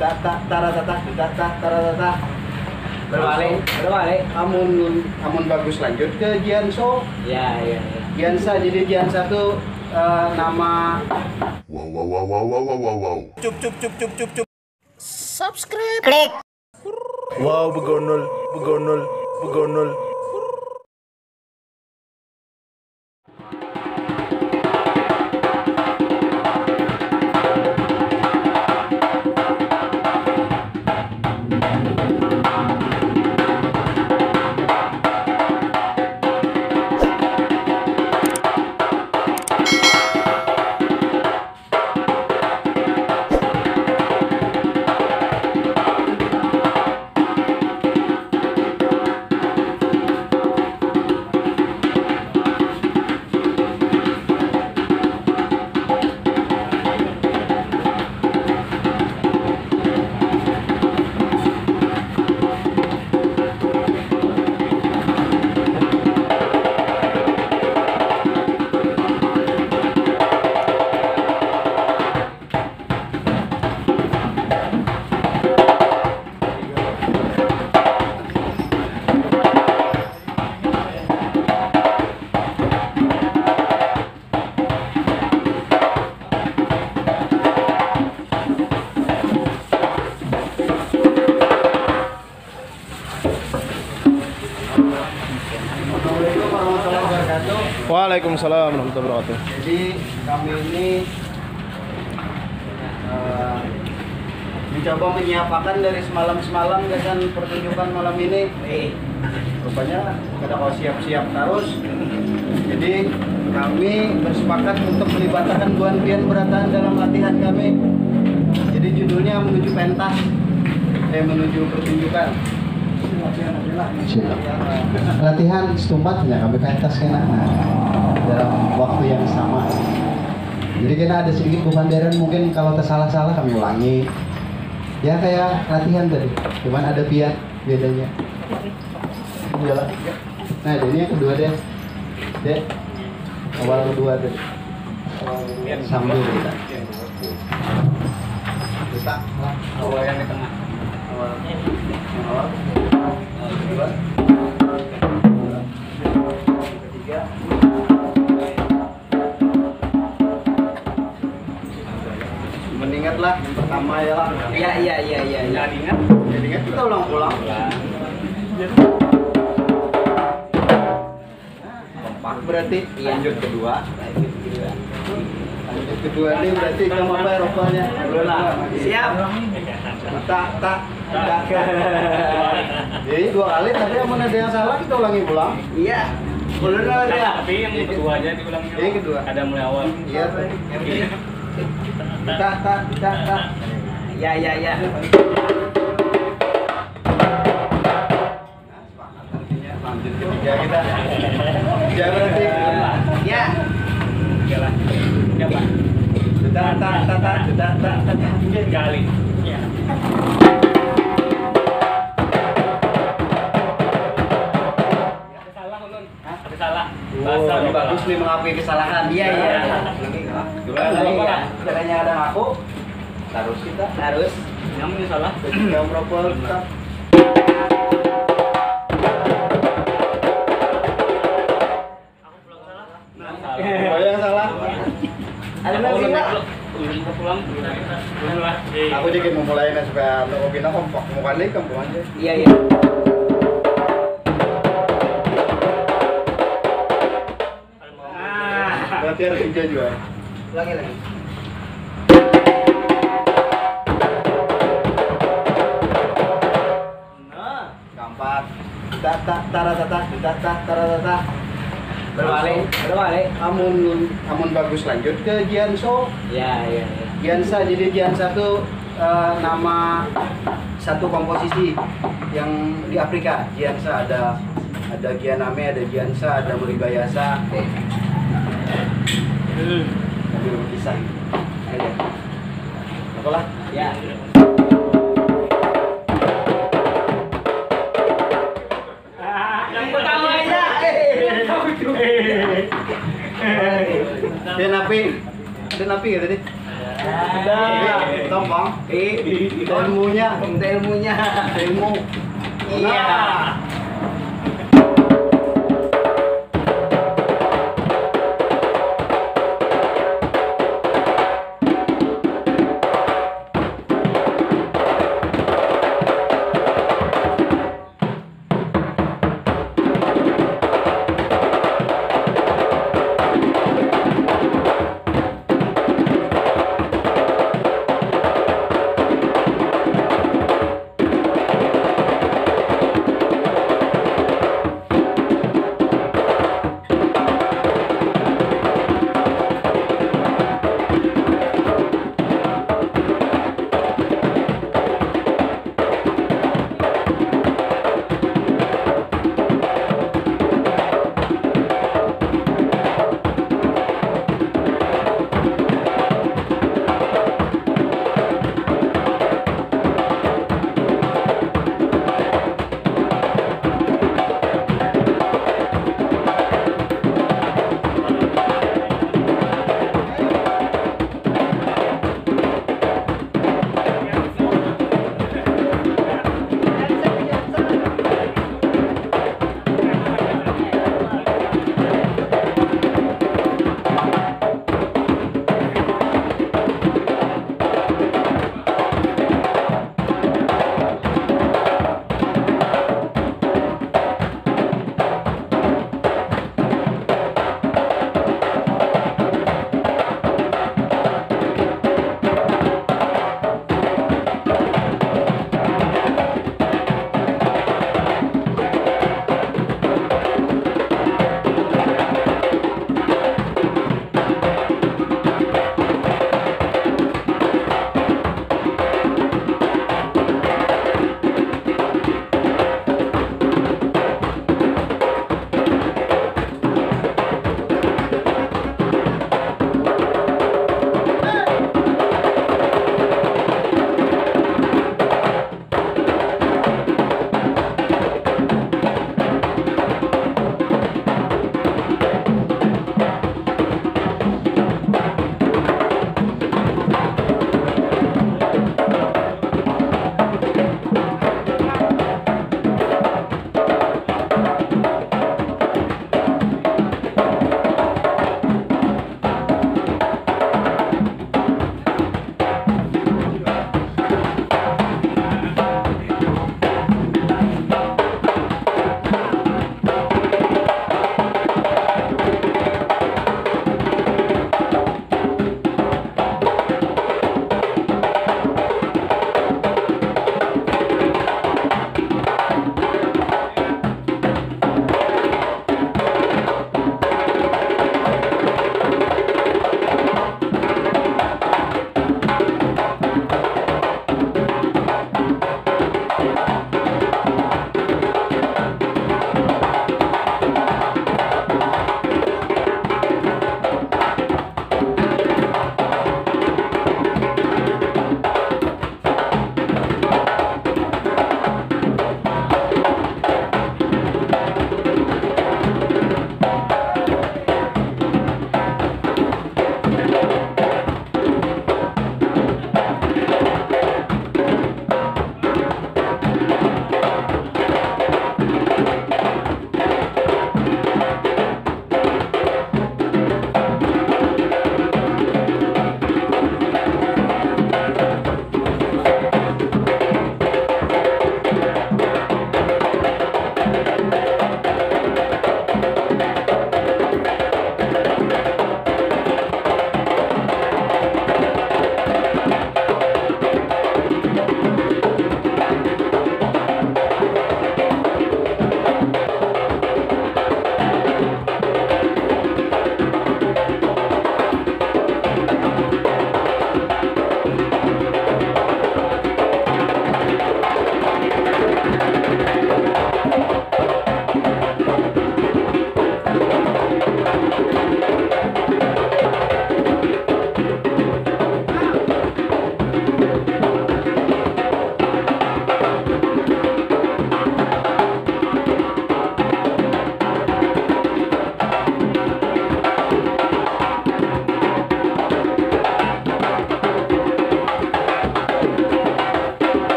taratata. Berbalik. Amun bagus lanjut ke Jianso. Iya. Jiansa, jadi Jiansa tuh nama. Wow. Cup. Subscribe. Klik. Wow, begonol. Waalaikumsalam warahmatullahi wabarakatuh. Jadi kami ini mencoba menyiapkan dari semalam dengan pertunjukan malam ini. Rupanya kita mau siap-siap terus. Jadi kami bersepakat untuk melibatkan Guan Berataan dalam latihan kami. Jadi judulnya menuju pentas, menuju pertunjukan. Latihan setumpatnya kami pentas kena dalam waktu yang sama. Jadi kena ada sedikit kebanderan, mungkin kalau tersalah-salah kami ulangi. Ya kayak latihan tadi, cuman ada bedanya. Iyalah. Nah, ini yang kedua deh. Awal kedua deh. Sambil kita. Awal yang di tengah. Awal. Kedua. Ketiga. Mengingatlah yang pertama ya lah. Iya. Ingat kita ulang-ulang. Kompak berarti. Lanjut kedua. Lanjut kedua ini berarti kamu apa rokoknya? Siap. Tak. Jadi dua kali, tapi yang mana ada yang salah kita ulangi pulang. Iya. Ulun ya. Tapi yang kedua aja diulang. Yang kedua. Ada mulai awal. Iya. Tak. Ya. Lanjut ketiga kita. Ya berarti. Ya. Jalan. Siapa? Tak. Kali. Iya. Ada salah, Ulun. Ada salah. Bahasa Oh, bagus nih mengakui kesalahan. Iya. Gimana? Caranya ada ngaku. Harus kita. Harus. Yang ini salah. Yang merokok kita. Oh, yang salah. Ada lagi enggak? Ulun pulang. Ulun lah. Aku juga mau mulai supaya untuk kompak muka nih kamu aja. Iya. Berarti harus hijau juga. Lagi. Keempat. Taratata. Berbalik. Amun bagus lanjut ke Jianso. Iya. Jiansa, jadi Jiansa tuh nama satu komposisi yang di Afrika. Jiansa ada Gianame, ada Jiansa, ada Murigayasa. Ada kisah. Apalah? Ya. Yang pertama aja. Dan api gitu tadi. Jadi, Bang. Ilmunya. Minta ilmunya. Ilmu. Iya.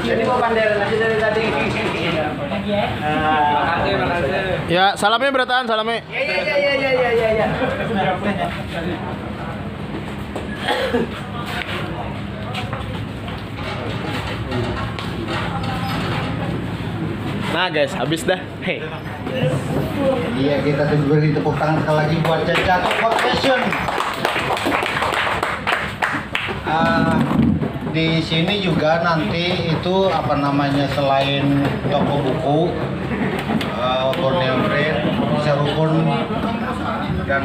Jadi mau banderan aja dari tadi. Makasih. Ya, salamnya berataan, salamnya. Ya. Nah guys, habis dah. Hei. Iya, kita beri tepuk tangan sekali lagi buat Cacato Confession. Di sini juga nanti itu apa namanya, selain toko buku, Borneo Bread, bisa rukun dan